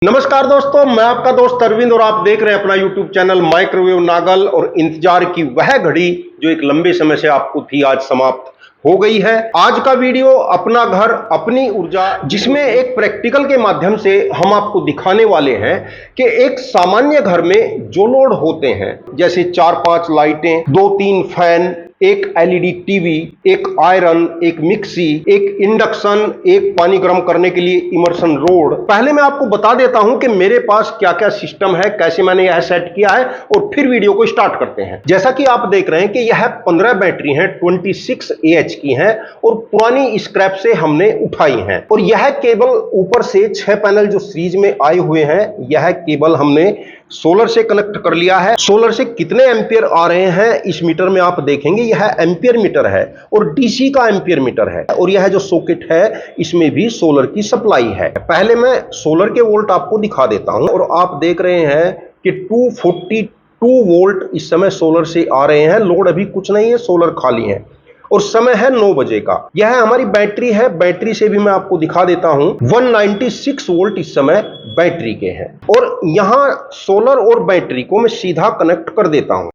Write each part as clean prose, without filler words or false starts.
नमस्कार दोस्तों, मैं आपका दोस्त अरविंद और आप देख रहे हैं अपना YouTube चैनल माइक्रोवेव नागल। और इंतजार की वह घड़ी जो एक लंबे समय से आपको थी, आज समाप्त हो गई है। आज का वीडियो अपना घर अपनी ऊर्जा, जिसमें एक प्रैक्टिकल के माध्यम से हम आपको दिखाने वाले हैं कि एक सामान्य घर में जो लोड होते हैं, जैसे 4-5 लाइटें, 2-3 फैन, एक एलईडी टीवी, एक आयरन, एक मिक्सी, एक इंडक्शन, एक पानी गर्म करने के लिए इमर्शन रोड। पहले मैं आपको बता देता हूं कि मेरे पास क्या क्या सिस्टम है, कैसे मैंने यह सेट किया है, और फिर वीडियो को स्टार्ट करते हैं। जैसा कि आप देख रहे हैं कि यह 15 बैटरी हैं, 26 AH की हैं और पुरानी स्क्रैप से हमने उठाई हैं। और यह केबल ऊपर से 6 पैनल जो सीरीज में आए हुए हैं, यह केबल हमने सोलर से कनेक्ट कर लिया है। सोलर से कितने एम्पियर आ रहे हैं इस मीटर में आप देखेंगे, यह एम्पियर मीटर है और डीसी का एम्पियर मीटर है। और यह जो सॉकेट है इसमें भी सोलर की सप्लाई है। पहले मैं सोलर के वोल्ट आपको दिखा देता हूं। और आप देख रहे हैं कि 242 वोल्ट इस समय सोलर से आ रहे हैं। लोड अभी कुछ नहीं है, सोलर खाली है और समय है 9 बजे का। यह हमारी बैटरी है, बैटरी से भी मैं आपको दिखा देता हूं। 196 वोल्ट इस समय बैटरी के हैं। और यहां सोलर और बैटरी को मैं सीधा कनेक्ट कर देता हूं।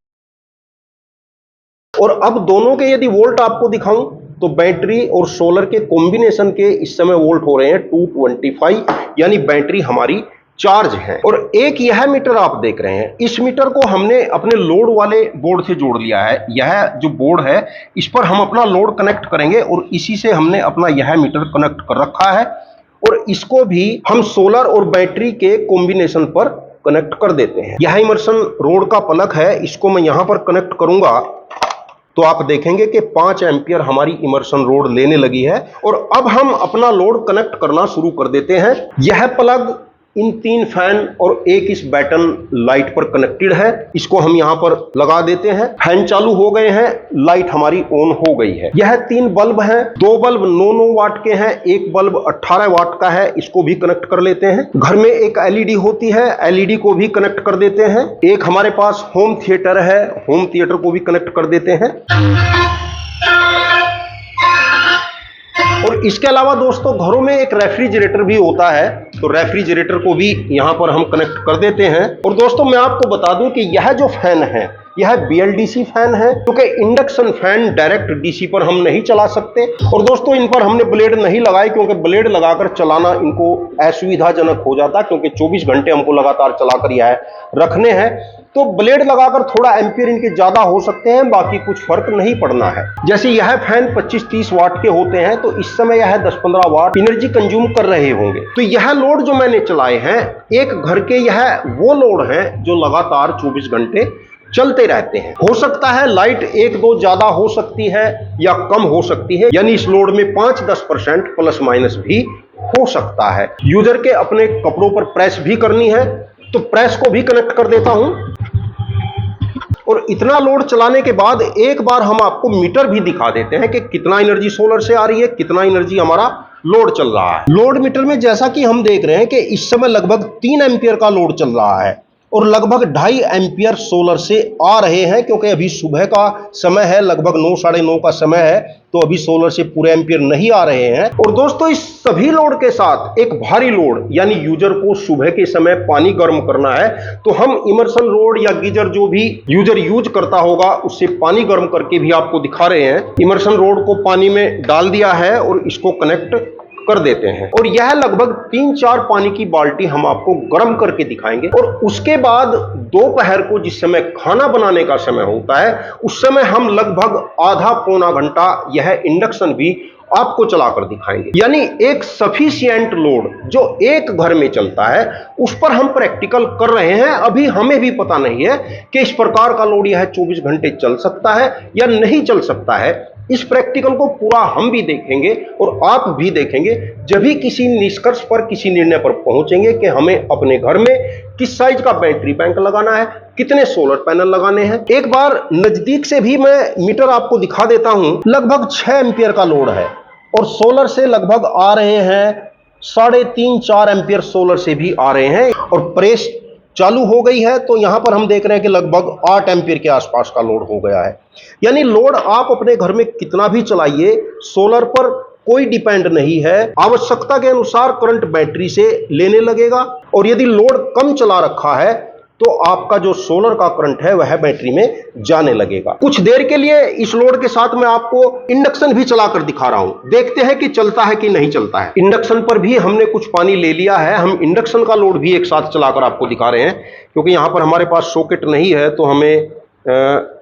और अब दोनों के यदि वोल्ट आपको दिखाऊं तो बैटरी और सोलर के कॉम्बिनेशन के इस समय वोल्ट हो रहे हैं 225, यानी बैटरी हमारी चार्ज है। और एक यह मीटर आप देख रहे हैं, इस मीटर को हमने अपने लोड वाले बोर्ड से जोड़ लिया है। यह जो बोर्ड है इस पर हम अपना लोड कनेक्ट करेंगे और इसी से हमने अपना यह मीटर कनेक्ट कर रखा है। और इसको भी हम सोलर और बैटरी के कॉम्बिनेशन पर कनेक्ट कर देते हैं। यह इमर्शन रोड का प्लग है, इसको मैं यहां पर कनेक्ट करूंगा तो आप देखेंगे कि 5 एम्पियर हमारी इमर्शन रोड लेने लगी है। और अब हम अपना लोड कनेक्ट करना शुरू कर देते हैं। यह प्लग इन 3 फैन और एक इस बैटन लाइट पर कनेक्टेड है। इसको हम यहां पर लगा देते हैं। फैन चालू हो गए हैं, लाइट हमारी ऑन हो गई है। यह 3 बल्ब हैं, 2 बल्ब 9-9 वाट के हैं, एक बल्ब 18 वाट का है, इसको भी कनेक्ट कर लेते हैं। घर में एक एलईडी होती है, एलईडी को भी कनेक्ट कर देते हैं। एक हमारे पास होम थिएटर है, होम थिएटर को भी कनेक्ट कर देते हैं। और इसके अलावा दोस्तों घरों में एक रेफ्रिजरेटर भी होता है, तो रेफ्रिजरेटर को भी यहां पर हम कनेक्ट कर देते हैं। और दोस्तों मैं आपको बता दूं कि यह जो फैन है यह BLDC फैन है, क्योंकि इंडक्शन फैन डायरेक्ट डीसी पर हम नहीं चला सकते। और दोस्तों इन पर हमने ब्लेड नहीं लगाए, क्योंकि ब्लेड लगाकर चलाना इनको असुविधाजनक हो जाता, क्योंकि 24 घंटे हमको लगातार चलाकर यह रखने हैं। तो ब्लेड लगाकर थोड़ा एम्पियर इनके ज्यादा हो सकते हैं, बाकी कुछ फर्क नहीं पड़ना है। जैसे यह फैन 25-30 वाट के होते हैं, तो इस समय यह 10-15 वाट एनर्जी कंज्यूम कर रहे होंगे। तो यह लोड जो मैंने चलाए हैं, एक घर के यह वो लोड है जो लगातार 24 घंटे चलते रहते हैं। हो सकता है लाइट 1-2 ज्यादा हो सकती है या कम हो सकती है, यानी इस लोड में 5-10% प्लस माइनस भी हो सकता है। यूजर के अपने कपड़ों पर प्रेस भी करनी है, तो प्रेस को भी कनेक्ट कर देता हूं। और इतना लोड चलाने के बाद एक बार हम आपको मीटर भी दिखा देते हैं कि कितना एनर्जी सोलर से आ रही है, कितना एनर्जी हमारा लोड चल रहा है। लोड मीटर में जैसा कि हम देख रहे हैं कि इस समय लगभग 3 एम्पियर का लोड चल रहा है और लगभग 2.5 एम्पियर सोलर से आ रहे हैं, क्योंकि अभी सुबह का समय है, लगभग 9-9:30 का समय है, तो अभी सोलर से पूरे एम्पियर नहीं आ रहे हैं। और दोस्तों इस सभी लोड के साथ एक भारी लोड, यानी यूजर को सुबह के समय पानी गर्म करना है, तो हम इमर्शन रोड या गीजर जो भी यूजर यूज करता होगा उससे पानी गर्म करके भी आपको दिखा रहे हैं। इमर्शन रोड को पानी में डाल दिया है और इसको कनेक्ट कर देते हैं। और यह लगभग 3-4 पानी की बाल्टी हम आपको गर्म करके दिखाएंगे। और उसके बाद दोपहर को जिस समय खाना बनाने का समय होता है, उस समय हम लगभग आधा-पौना घंटा यह इंडक्शन भी आपको चलाकर दिखाएंगे। यानी एक सफिशिएंट लोड जो एक घर में चलता है, उस पर हम प्रैक्टिकल कर रहे हैं। अभी हमें भी पता नहीं है कि इस प्रकार का लोड यह 24 घंटे चल सकता है या नहीं चल सकता है। इस प्रैक्टिकल को पूरा हम भी देखेंगे और आप भी देखेंगे, जब भी किसी निष्कर्ष पर, किसी निर्णय पर पहुंचेंगे कि हमें अपने घर में किस साइज का बैटरी बैंक लगाना है, कितने सोलर पैनल लगाने हैं। एक बार नजदीक से भी मैं मीटर आपको दिखा देता हूं। लगभग 6 एम्पियर का लोड है और सोलर से लगभग आ रहे हैं 3.5-4 एम्पियर सोलर से भी आ रहे हैं। और प्रेस चालू हो गई है, तो यहां पर हम देख रहे हैं कि लगभग 8 एम्पियर के आसपास का लोड हो गया है। यानी लोड आप अपने घर में कितना भी चलाइए, सोलर पर कोई डिपेंड नहीं है। आवश्यकता के अनुसार करंट बैटरी से लेने लगेगा और यदि लोड कम चला रखा है तो आपका जो सोलर का करंट है वह बैटरी में जाने लगेगा। कुछ देर के लिए इस लोड के साथ मैं आपको इंडक्शन भी चलाकर दिखा रहा हूं, देखते हैं कि चलता है कि नहीं चलता है। इंडक्शन पर भी हमने कुछ पानी ले लिया है, हम इंडक्शन का लोड भी एक साथ चलाकर आपको दिखा रहे हैं, क्योंकि यहां पर हमारे पास सॉकेट नहीं है तो हमें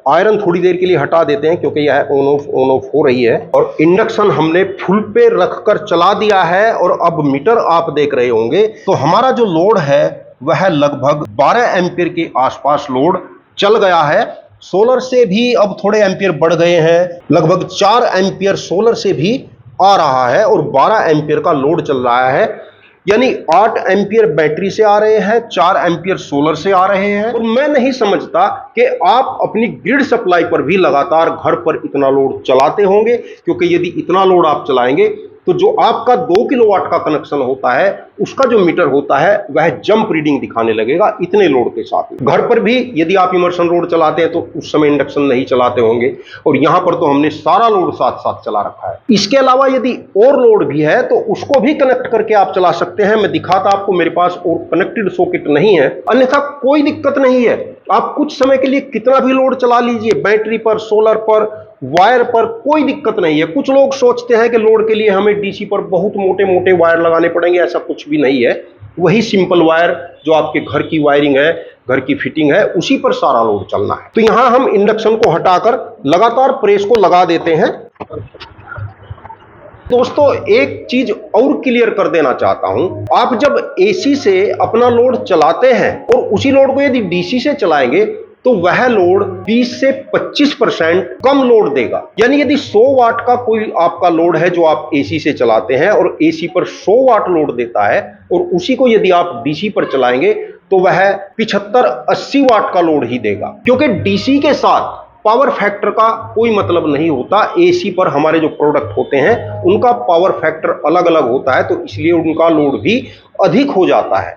आयरन थोड़ी देर के लिए हटा देते हैं क्योंकि यह ऑन ऑफ हो रही है। और इंडक्शन हमने फुल पे रखकर चला दिया है और अब मीटर आप देख रहे होंगे तो हमारा जो लोड है वह लगभग 12 एम्पीयर के आसपास लोड चल गया है। सोलर से भी अब थोड़े एम्पीयर बढ़ गए हैं, लगभग 4 एम्पीयर सोलर से भी आ रहा है और 12 एम्पीयर का लोड चल रहा है, यानी 8 एम्पीयर बैटरी से आ रहे हैं, 4 एम्पीयर सोलर से आ रहे हैं। और मैं नहीं समझता कि आप अपनी ग्रिड सप्लाई पर भी लगातार घर पर इतना लोड चलाते होंगे, क्योंकि यदि इतना लोड आप चलाएंगे तो जो आपका 2 किलोवाट का कनेक्शन होता है उसका जो मीटर होता है वह जंप रीडिंग दिखाने लगेगा इतने लोड के साथ। घर पर भी यदि आप इमर्शन लोड चलाते हैं तो उस समय इंडक्शन नहीं चलाते होंगे, और यहां पर तो हमने सारा लोड साथ साथ चला रखा है। इसके अलावा यदि और लोड भी है तो उसको भी कनेक्ट करके आप चला सकते हैं। मैं दिखाता आपको, मेरे पास और कनेक्टेड सॉकेट नहीं है, अन्यथा कोई दिक्कत नहीं है। आप कुछ समय के लिए कितना भी लोड चला लीजिए, बैटरी पर, सोलर पर, वायर पर, कोई दिक्कत नहीं है। कुछ लोग सोचते हैं कि लोड के लिए हमें डीसी पर बहुत मोटे मोटे वायर लगाने पड़ेंगे, ऐसा कुछ भी नहीं है। वही सिंपल वायर जो आपके घर की वायरिंग है, घर की फिटिंग है, उसी पर सारा लोड चलना है। तो यहां हम इंडक्शन को हटाकर लगातार प्रेस को लगा देते हैं। दोस्तों एक चीज और क्लियर कर देना चाहता हूं, आप जब एसी से अपना लोड चलाते हैं और उसी लोड को यदि डीसी से चलाएंगे तो वह लोड 20 से 25% कम लोड देगा। यानी यदि 100 वाट का कोई आपका लोड है जो आप एसी से चलाते हैं और एसी पर 100 वाट लोड देता है और उसी को यदि आप डीसी पर चलाएंगे तो वह 75-80 वाट का लोड ही देगा, क्योंकि डीसी के साथ पावर फैक्टर का कोई मतलब नहीं होता। एसी पर हमारे जो प्रोडक्ट होते हैं उनका पावर फैक्टर अलग अलग होता है, तो इसलिए उनका लोड भी अधिक हो जाता है।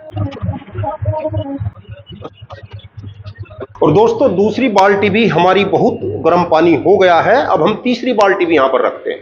और दोस्तों दूसरी बाल्टी भी हमारी बहुत गर्म पानी हो गया है, अब हम तीसरी बाल्टी भी यहां पर रखते हैं।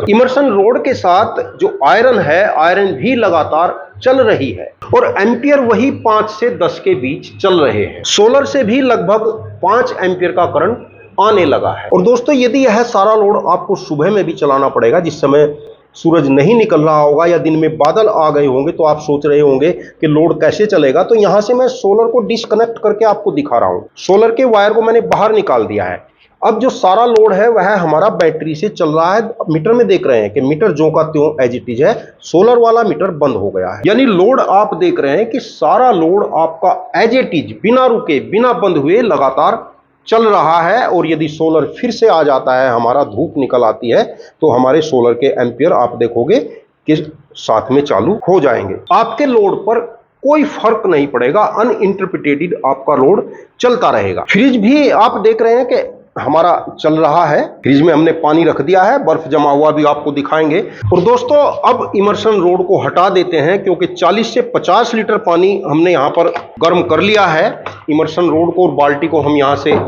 इमर्शन रोड के साथ जो आयरन है, आयरन भी लगातार चल रही है और एम्पियर वही 5 से 10 के बीच चल रहे हैं। सोलर से भी लगभग 5 एम्पियर का करंट आने लगा है। और दोस्तों यदि यह सारा लोड आपको सुबह में भी चलाना पड़ेगा, जिस समय सूरज नहीं निकल रहा होगा या दिन में बादल आ गए होंगे, तो आप सोच रहे होंगे कि लोड कैसे चलेगा। तो यहां से मैं सोलर को डिस्कनेक्ट करके आपको दिखा रहा हूं। सोलर के वायर को मैंने बाहर निकाल दिया है। अब जो सारा लोड है वह हमारा बैटरी से चल रहा है। मीटर में देख रहे हैं कि मीटर जो का त्यों एज इट इज है, सोलर वाला मीटर बंद हो गया है। यानी लोड आप देख रहे हैं कि सारा लोड आपका एज इट इज बिना रुके, बिना बंद हुए लगातार चल रहा है। और यदि सोलर फिर से आ जाता है, हमारा धूप निकल आती है, तो हमारे सोलर के एम्पियर आप देखोगे कि साथ में चालू हो जाएंगे। आपके लोड पर कोई फर्क नहीं पड़ेगा, अनइंटरप्रिटेटेड आपका लोड चलता रहेगा। फ्रिज भी आप देख रहे हैं कि हमारा चल रहा है। फ्रिज में हमने पानी रख दिया है, बर्फ जमा हुआ भी आपको दिखाएंगे। और दोस्तों अब इमर्शन रोड को हटा देते हैं, क्योंकि 40 से 50 लीटर पानी हमने यहां पर गर्म कर लिया है। इमर्शन रोड को और बाल्टी को हम यहां से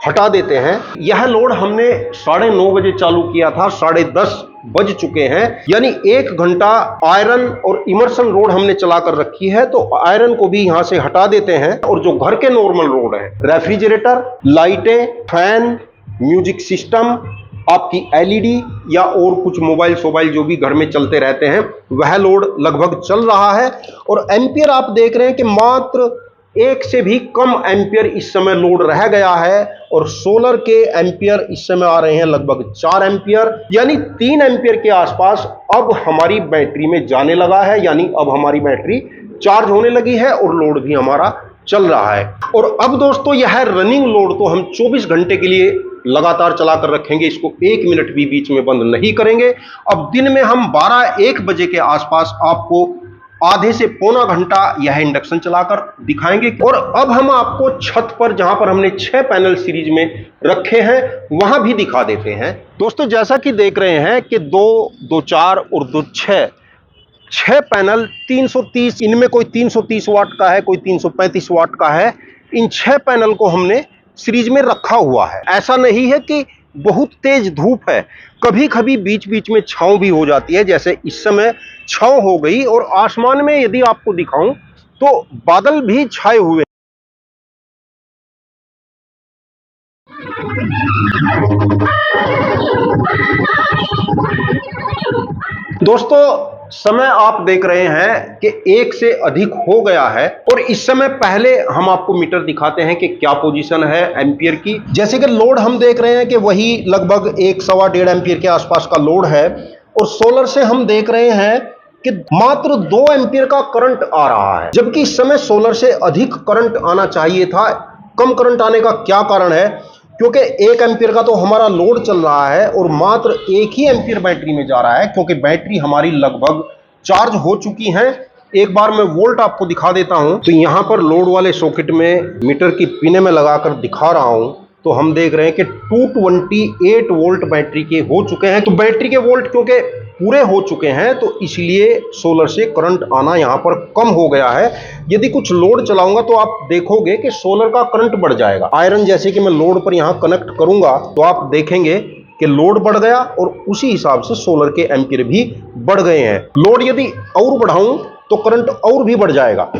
हटा देते हैं। यह लोड हमने 9:30 बजे चालू किया था, 10:30 बज चुके हैं। यानी 1 घंटा आयरन और इमर्शन रोड हमने चलाकर रखी है। तो आयरन को भी यहां से हटा देते हैं। और जो घर के नॉर्मल रोड है, रेफ्रिजरेटर, लाइटें, फैन, म्यूजिक सिस्टम, आपकी एलईडी या और कुछ मोबाइल सोबाइल जो भी घर में चलते रहते हैं, वह लोड लगभग चल रहा है। और एम्पियर आप देख रहे हैं कि मात्र 1 से भी कम एम्पियर इस समय लोड रह गया है। और सोलर के एम्पियर इस समय आ रहे हैं लगभग 4 एम्पियर, यानी 3 एम्पियर के आसपास अब हमारी बैटरी में जाने लगा है। यानी अब हमारी बैटरी चार्ज होने लगी है और लोड भी हमारा चल रहा है। और अब दोस्तों यह रनिंग लोड तो हम 24 घंटे के लिए लगातार चलाकर रखेंगे, इसको 1 मिनट भी बीच में बंद नहीं करेंगे। अब दिन में हम 12-1 बजे के आसपास आपको आधे से पौना घंटा यह इंडक्शन चलाकर दिखाएंगे। और अब हम आपको छत पर, जहां पर हमने 6 पैनल सीरीज में रखे हैं, वहां भी दिखा देते हैं। दोस्तों जैसा कि देख रहे हैं कि 2, 2, 4 और 2, 6 पैनल 330, इनमें कोई 330 वाट का है, कोई 335 वाट का है। इन 6 पैनल को हमने सीरीज में रखा हुआ है। ऐसा नहीं है कि बहुत तेज धूप है, कभी कभी बीच बीच में छांव भी हो जाती है, जैसे इस समय छांव हो गई। और आसमान में यदि आपको दिखाऊं तो बादल भी छाए हुए। दोस्तों समय आप देख रहे हैं कि 1 से अधिक हो गया है और इस समय पहले हम आपको मीटर दिखाते हैं कि क्या पोजीशन है एम्पियर की। जैसे कि लोड हम देख रहे हैं कि वही लगभग 1 सवा 1.5 एम्पियर के आसपास का लोड है और सोलर से हम देख रहे हैं कि मात्र 2 एम्पियर का करंट आ रहा है, जबकि इस समय सोलर से अधिक करंट आना चाहिए था। कम करंट आने का क्या कारण है? क्योंकि 1 एम्पियर का तो हमारा लोड चल रहा है और मात्र 1 ही एम्पियर बैटरी में जा रहा है, क्योंकि बैटरी हमारी लगभग चार्ज हो चुकी है। एक बार मैं वोल्ट आपको दिखा देता हूं। तो यहां पर लोड वाले सॉकेट में मीटर की पिने में लगाकर दिखा रहा हूं तो हम देख रहे हैं कि 228 वोल्ट बैटरी के हो चुके हैं। तो बैटरी के वोल्ट क्योंकि पूरे हो चुके हैं तो इसलिए सोलर से करंट आना यहां पर कम हो गया है। यदि कुछ लोड चलाऊंगा तो आप देखोगे कि सोलर का करंट बढ़ जाएगा। आयरन जैसे कि मैं लोड पर यहां कनेक्ट करूंगा तो आप देखेंगे कि लोड बढ़ गया और उसी हिसाब से सोलर के एम्पियर भी बढ़ गए हैं। लोड यदि और बढ़ाऊं तो करंट और भी बढ़ जाएगा।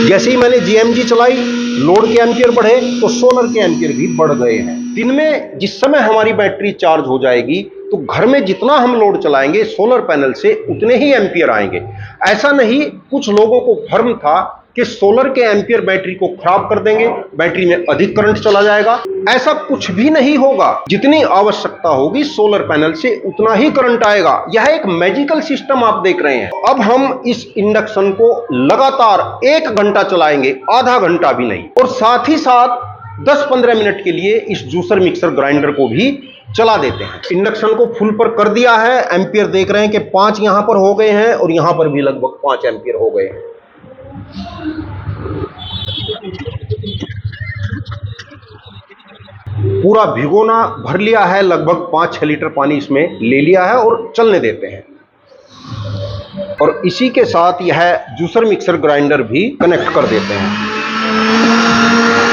जैसे ही मैंने जीएमजी चलाई, लोड के एम्पियर बढ़े तो सोलर के एम्पियर भी बढ़ गए हैं। दिन में जिस समय हमारी बैटरी चार्ज हो जाएगी तो घर में जितना हम लोड चलाएंगे सोलर पैनल से उतने ही एम्पियर आएंगे। ऐसा नहीं, कुछ लोगों को भ्रम था कि सोलर के एम्पियर बैटरी को खराब कर देंगे, बैटरी में अधिक करंट चला जाएगा। ऐसा कुछ भी नहीं होगा। जितनी आवश्यकता होगी सोलर पैनल से उतना ही करंट आएगा। यह एक मैजिकल सिस्टम आप देख रहे हैं। अब हम इस इंडक्शन को लगातार 1 घंटा चलाएंगे, आधा घंटा भी नहीं, और साथ ही साथ 10-15 मिनट के लिए इस जूसर मिक्सर ग्राइंडर को भी चला देते हैं। इंडक्शन को फुल पर कर दिया है। एम्पियर देख रहे हैं कि 5 यहां पर हो गए हैं और यहां पर भी लगभग 5 एम्पियर हो गए हैं। पूरा भिगोना भर लिया है, लगभग 5-6 लीटर पानी इसमें ले लिया है और चलने देते हैं। और इसी के साथ यह जूसर मिक्सर ग्राइंडर भी कनेक्ट कर देते हैं।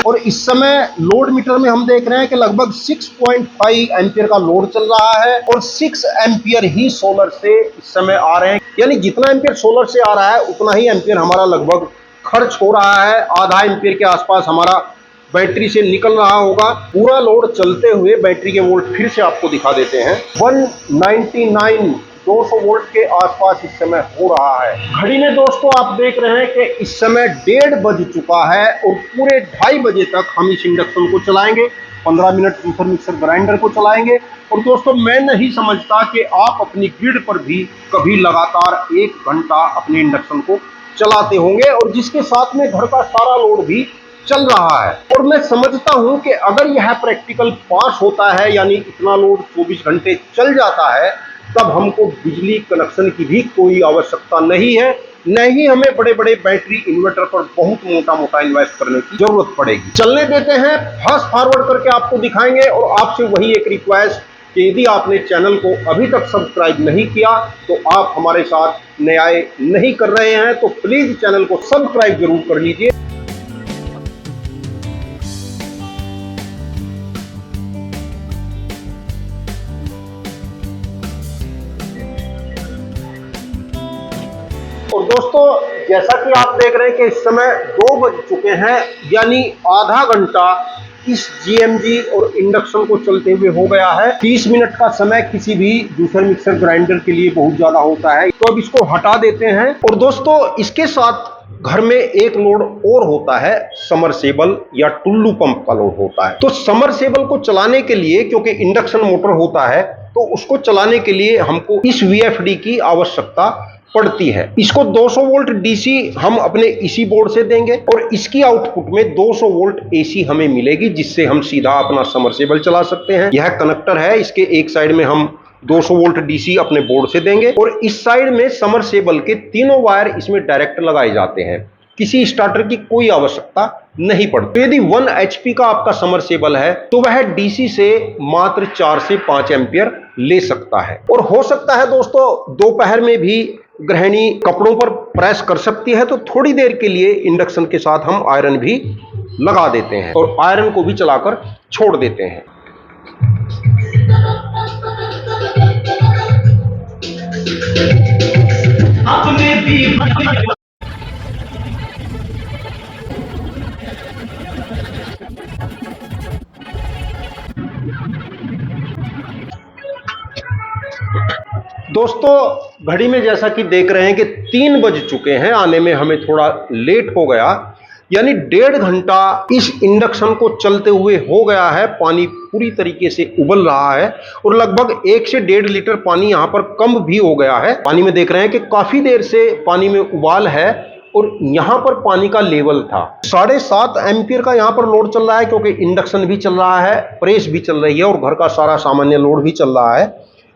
और इस समय लोड मीटर में हम देख रहे हैं कि लगभग 6.5 एम्पियर का लोड चल रहा है और 6 एम्पियर ही सोलर से इस समय आ रहे हैं। यानी जितना एम्पियर सोलर से आ रहा है उतना ही एम्पियर हमारा लगभग खर्च हो रहा है। आधा एम्पियर के आसपास हमारा बैटरी से निकल रहा होगा। पूरा लोड चलते हुए बैटरी के वोल्ट फिर से आपको दिखा देते हैं। 199 200 वोल्ट के आसपास इस समय हो रहा है। घड़ी में दोस्तों आप देख रहे हैं कि इस समय 1:30 बज चुका है और पूरे 2:30 बजे तक हम इस इंडक्शन को चलाएंगे। 15 मिनट जूसर मिक्सर ग्राइंडर को चलाएंगे। और दोस्तों मैं नहीं समझता कि आप अपनी ग्रिड पर भी कभी लगातार 1 घंटा अपने इंडक्शन को चलाते होंगे और जिसके साथ में घर का सारा लोड भी चल रहा है। और मैं समझता हूं कि अगर यह प्रैक्टिकल पास होता है, यानी इतना लोड 24 घंटे चल जाता है, तब हमको बिजली कनेक्शन की भी कोई आवश्यकता नहीं है। नहीं हमें बड़े बड़े बैटरी इन्वर्टर पर बहुत मोटा मोटा इन्वेस्ट करने की जरूरत पड़ेगी। चलने देते हैं, फास्ट फॉरवर्ड करके आपको दिखाएंगे। और आपसे वही एक रिक्वेस्ट कि यदि आपने चैनल को अभी तक सब्सक्राइब नहीं किया तो आप हमारे साथ न्याय नहीं कर रहे हैं, तो प्लीज चैनल को सब्सक्राइब जरूर कर लीजिए। और दोस्तों जैसा कि आप देख रहे हैं कि इस समय 2 बज चुके हैं, यानी आधा घंटा इस जीएमजी और इंडक्शन को चलते हुए हो गया है। 30 मिनट का समय किसी भी जूसर मिक्सर ग्राइंडर के लिए बहुत ज्यादा होता है, तो अब इसको हटा देते हैं। और दोस्तों इसके साथ घर में एक लोड और होता है, समरसेबल या टुल्लू पंप का लोड होता है। तो समरसेबल को चलाने के लिए, क्योंकि इंडक्शन मोटर होता है, तो उसको चलाने के लिए हमको इस वीएफडी की आवश्यकता पड़ती है। इसको 200 वोल्ट डीसी हम अपने इसी बोर्ड से देंगे और इसकी आउटपुट में 200 वोल्ट एसी हमें मिलेगी, जिससे हम सीधा अपना समरसेबल चला सकते हैं। यह कनेक्टर है, इसके एक साइड में हम 200 वोल्ट डीसी अपने बोर्ड से देंगे और इस साइड में समरसेबल के तीनों वायर इसमें डायरेक्ट लगाए जाते हैं। किसी स्टार्टर की कोई आवश्यकता नहीं पड़ती। यदि 1 HP का आपका समरसेबल है तो वह डीसी से मात्र 4 से 5 एम्पियर ले सकता है। और हो सकता है दोस्तों दोपहर में भी गृहिणी कपड़ों पर प्रेस कर सकती है, तो थोड़ी देर के लिए इंडक्शन के साथ हम आयरन भी लगा देते हैं और आयरन को भी चलाकर छोड़ देते हैं। अपने भी दोस्तों घड़ी में जैसा कि देख रहे हैं कि 3 बज चुके हैं, आने में हमें थोड़ा लेट हो गया, यानी 1.5 घंटा इस इंडक्शन को चलते हुए हो गया है। पानी पूरी तरीके से उबल रहा है और लगभग 1 से 1.5 लीटर पानी यहाँ पर कम भी हो गया है। पानी में देख रहे हैं कि काफी देर से पानी में उबाल है और यहाँ पर पानी का लेवल था 7.5 एम्पियर का यहाँ पर लोड चल रहा है, क्योंकि इंडक्शन भी चल रहा है, प्रेस भी चल रही है और घर का सारा सामान्य लोड भी चल रहा है।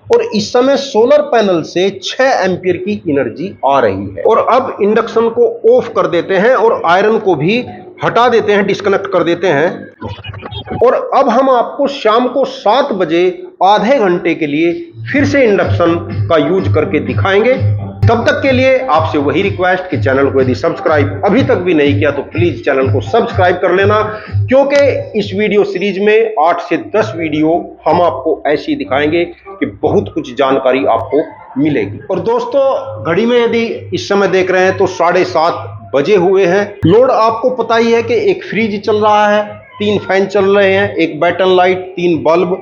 और इस समय सोलर पैनल से 6 एम्पियर की एनर्जी आ रही है। और अब इंडक्शन को ऑफ कर देते हैं और आयरन को भी हटा देते हैं, डिस्कनेक्ट कर देते हैं। और अब हम आपको शाम को 7 बजे आधे घंटे के लिए फिर से इंडक्शन का यूज करके दिखाएंगे। तब तक के लिए आपसे वही रिक्वेस्ट कि चैनल को यदि सब्सक्राइब अभी तक भी नहीं किया तो प्लीज चैनल को सब्सक्राइब कर लेना, क्योंकि इस वीडियो सीरीज में 8 से 10 वीडियो हम आपको ऐसी दिखाएंगे कि बहुत कुछ जानकारी आपको मिलेगी। और दोस्तों घड़ी में यदि इस समय देख रहे हैं तो 7:30 बजे हुए हैं। लोड आपको पता ही है कि एक फ्रिज चल रहा है, 3 फैन चल रहे हैं, एक बैटन लाइट, 3 बल्ब,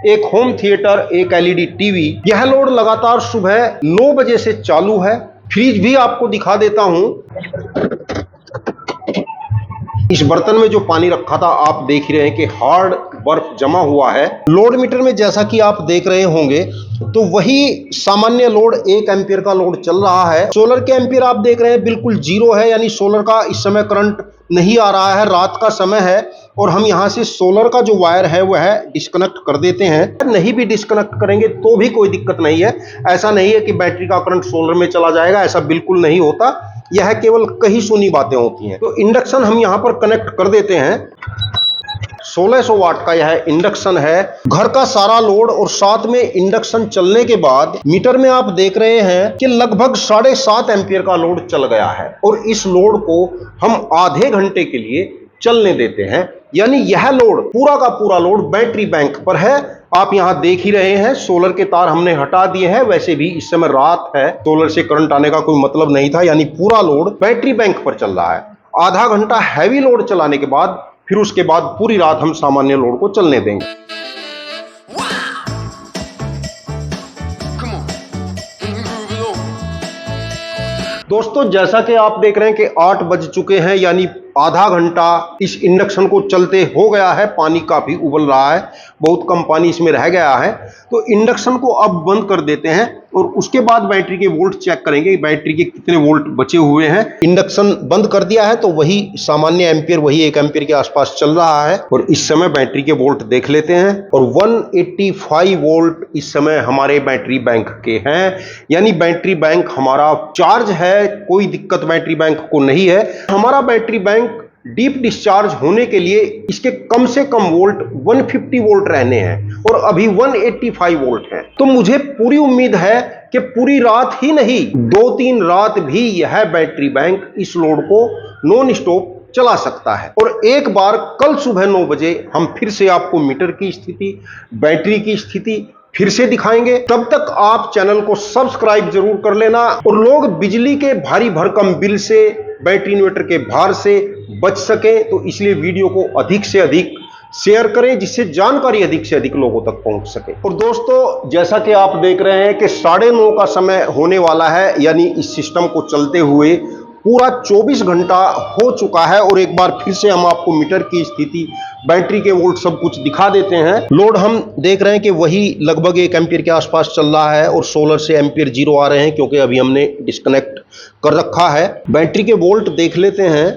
एक होम थिएटर, एक एलईडी टीवी। यह लोड लगातार सुबह 9 बजे से चालू है। फ्रिज भी आपको दिखा देता हूं। इस बर्तन में जो पानी रखा था आप देख ही रहे हैं कि हार्ड बर्फ जमा हुआ है। लोड मीटर में जैसा कि आप देख रहे होंगे तो वही सामान्य लोड 1 एम्पियर का लोड चल रहा है। सोलर के एम्पियर आप देख रहे हैं बिल्कुल 0 है, यानी सोलर का इस समय करंट नहीं आ रहा है, रात का समय है। और हम यहां से सोलर का जो वायर है वह डिस्कनेक्ट कर देते हैं। नहीं भी डिस्कनेक्ट करेंगे तो भी कोई दिक्कत नहीं है। ऐसा नहीं है कि बैटरी का करंट सोलर में चला जाएगा, ऐसा बिल्कुल नहीं होता। यह केवल कही सुनी बातें होती हैं। तो इंडक्शन हम यहां पर कनेक्ट कर देते हैं। 1600 वाट का यह इंडक्शन है। घर का सारा लोड और साथ में इंडक्शन चलने के बाद मीटर में आप देख रहे हैं कि लगभग 7.5 एम्पियर का लोड चल गया है। और इस लोड को हम आधे घंटे के लिए चलने देते हैं, यानी यह लोड पूरा का पूरा लोड बैटरी बैंक पर है। आप यहां देख ही रहे हैं सोलर के तार हमने हटा दिए हैं। वैसे भी इस समय रात है, सोलर से करंट आने का कोई मतलब नहीं था, यानी पूरा लोड बैटरी बैंक पर चल रहा है। आधा घंटा हैवी लोड चलाने के बाद फिर उसके बाद पूरी रात हम सामान्य लोड को चलने देंगे। दोस्तों जैसा कि आप देख रहे हैं कि 8 बज चुके हैं, यानी आधा घंटा इस इंडक्शन को चलते हो गया है। पानी काफी उबल रहा है, बहुत कम पानी इसमें रह गया है। तो इंडक्शन को अब बंद कर देते हैं और उसके बाद बैटरी के वोल्ट चेक करेंगे, बैटरी के कितने वोल्ट बचे हुए हैं। इंडक्शन बंद कर दिया है तो वही सामान्य एम्पियर, वही 1 एम्पियर के आसपास चल रहा है। और इस समय बैटरी के वोल्ट देख लेते हैं और 185 वोल्ट इस समय हमारे बैटरी बैंक के हैं, यानी बैटरी बैंक हमारा चार्ज है। कोई दिक्कत बैटरी बैंक को नहीं है। हमारा बैटरी बैंक डीप डिस्चार्ज होने के लिए इसके कम से कम वोल्ट 150 वोल्ट रहने हैं और अभी 185 वोल्ट है। तो मुझे पूरी उम्मीद है कि पूरी रात ही नहीं, 2-3 रात भी यह बैटरी बैंक इस लोड को नॉन स्टॉप चला सकता है। और एक बार कल सुबह 9 बजे हम फिर से आपको मीटर की स्थिति, बैटरी की स्थिति फिर से दिखाएंगे। तब तक आप चैनल को सब्सक्राइब जरूर कर लेना। और लोग बिजली के भारी भरकम बिल से, बैटरी इन्वर्टर के भार से बच सके, तो इसलिए वीडियो को अधिक से अधिक शेयर करें, जिससे जानकारी अधिक से अधिक लोगों तक पहुंच सके। और दोस्तों जैसा कि आप देख रहे हैं कि 9:30 का समय होने वाला है, यानी इस सिस्टम को चलते हुए पूरा 24 घंटा हो चुका है। और एक बार फिर से हम आपको मीटर की स्थिति, बैटरी के वोल्ट सब कुछ दिखा देते हैं। लोड हम देख रहे हैं कि वही लगभग 1 एम्पियर के आसपास चल रहा है और सोलर से एम्पियर 0 आ रहे हैं, क्योंकि अभी हमने डिस्कनेक्ट कर रखा है। बैटरी के वोल्ट देख लेते हैं।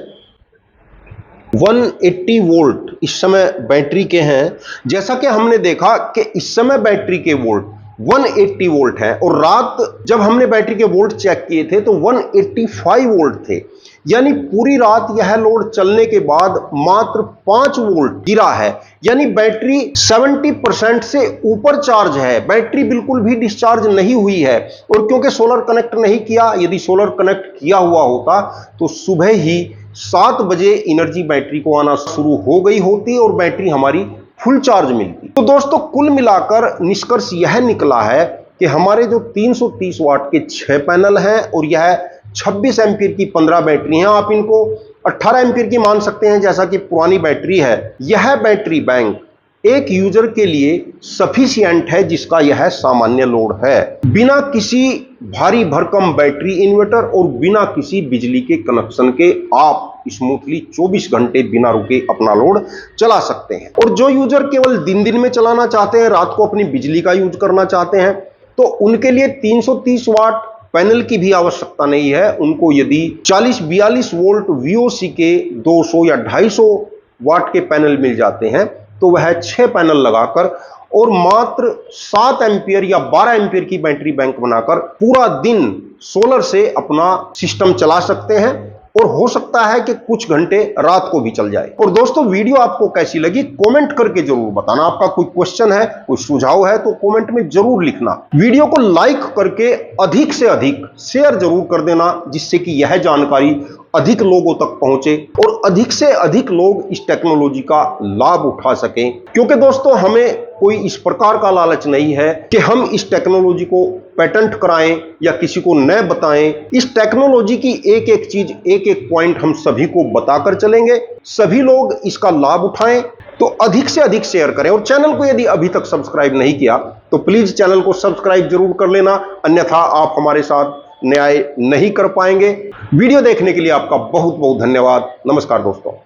180 वोल्ट इस समय बैटरी के हैं। जैसा कि हमने देखा कि इस समय बैटरी के वोल्ट 180 वोल्ट है और रात जब हमने बैटरी के वोल्ट चेक किए थे तो 185 वोल्ट थे, यानी पूरी रात यह लोड चलने के बाद मात्र 5 वोल्ट गिरा है, यानी बैटरी 70% से ऊपर चार्ज है। बैटरी बिल्कुल भी डिस्चार्ज नहीं हुई है। और क्योंकि सोलर कनेक्ट नहीं किया, यदि सोलर कनेक्ट किया हुआ होता तो सुबह ही 7 बजे एनर्जी बैटरी को आना शुरू हो गई होती और बैटरी हमारी फुल चार्ज मिलती। तो दोस्तों कुल मिलाकर निष्कर्ष यह निकला है कि हमारे जो 330 वाट के 6 पैनल हैं और यह 26 एम्पीयर की 15 बैटरी हैं, आप इनको 18 एम्पीयर की मान सकते हैं जैसा कि पुरानी बैटरी है। यह बैटरी बैंक एक यूजर के लिए सफिशिएंट है जिसका यह सामान्य लोड है, बिना किसी भारी भरकम बैटरी इन्वर्टर और बिना किसी बिजली के कनेक्शन के आप स्मूथली 24 घंटे बिना रुके अपना लोड चला सकते हैं। और जो यूजर केवल दिन में चलाना चाहते हैं, रात को अपनी बिजली का यूज करना चाहते हैं, तो उनके लिए 330 वाट पैनल की भी आवश्यकता नहीं है। उनको यदि 40-42 वोल्ट VOC के 200 या 250 वाट के पैनल मिल जाते हैं तो वह 6 पैनल लगाकर और मात्र 7 एम्पीयर या 12 एम्पीयर की बैटरी बैंक बनाकर पूरा दिन सोलर से अपना सिस्टम चला सकते हैं और हो सकता है कि कुछ घंटे रात को भी चल जाए। और दोस्तों, वीडियो आपको कैसी लगी कमेंट करके जरूर बताना। आपका कोई क्वेश्चन है, कोई सुझाव है तो कमेंट में जरूर लिखना। वीडियो को लाइक करके अधिक से अधिक शेयर जरूर कर देना, जिससे कि यह जानकारी अधिक लोगों तक पहुंचे और अधिक से अधिक लोग इस टेक्नोलॉजी का लाभ उठा सकें। क्योंकि दोस्तों, हमें कोई इस प्रकार का लालच नहीं है कि हम इस टेक्नोलॉजी को पेटेंट कराएं या किसी को न बताएं। इस टेक्नोलॉजी की एक एक चीज, एक एक पॉइंट हम सभी को बताकर चलेंगे। सभी लोग इसका लाभ उठाएं तो अधिक से अधिक शेयर करें। और चैनल को यदि अभी तक सब्सक्राइब नहीं किया तो प्लीज चैनल को सब्सक्राइब जरूर कर लेना, अन्यथा आप हमारे साथ न्याय नहीं कर पाएंगे। वीडियो देखने के लिए आपका बहुत बहुत धन्यवाद। नमस्कार दोस्तों।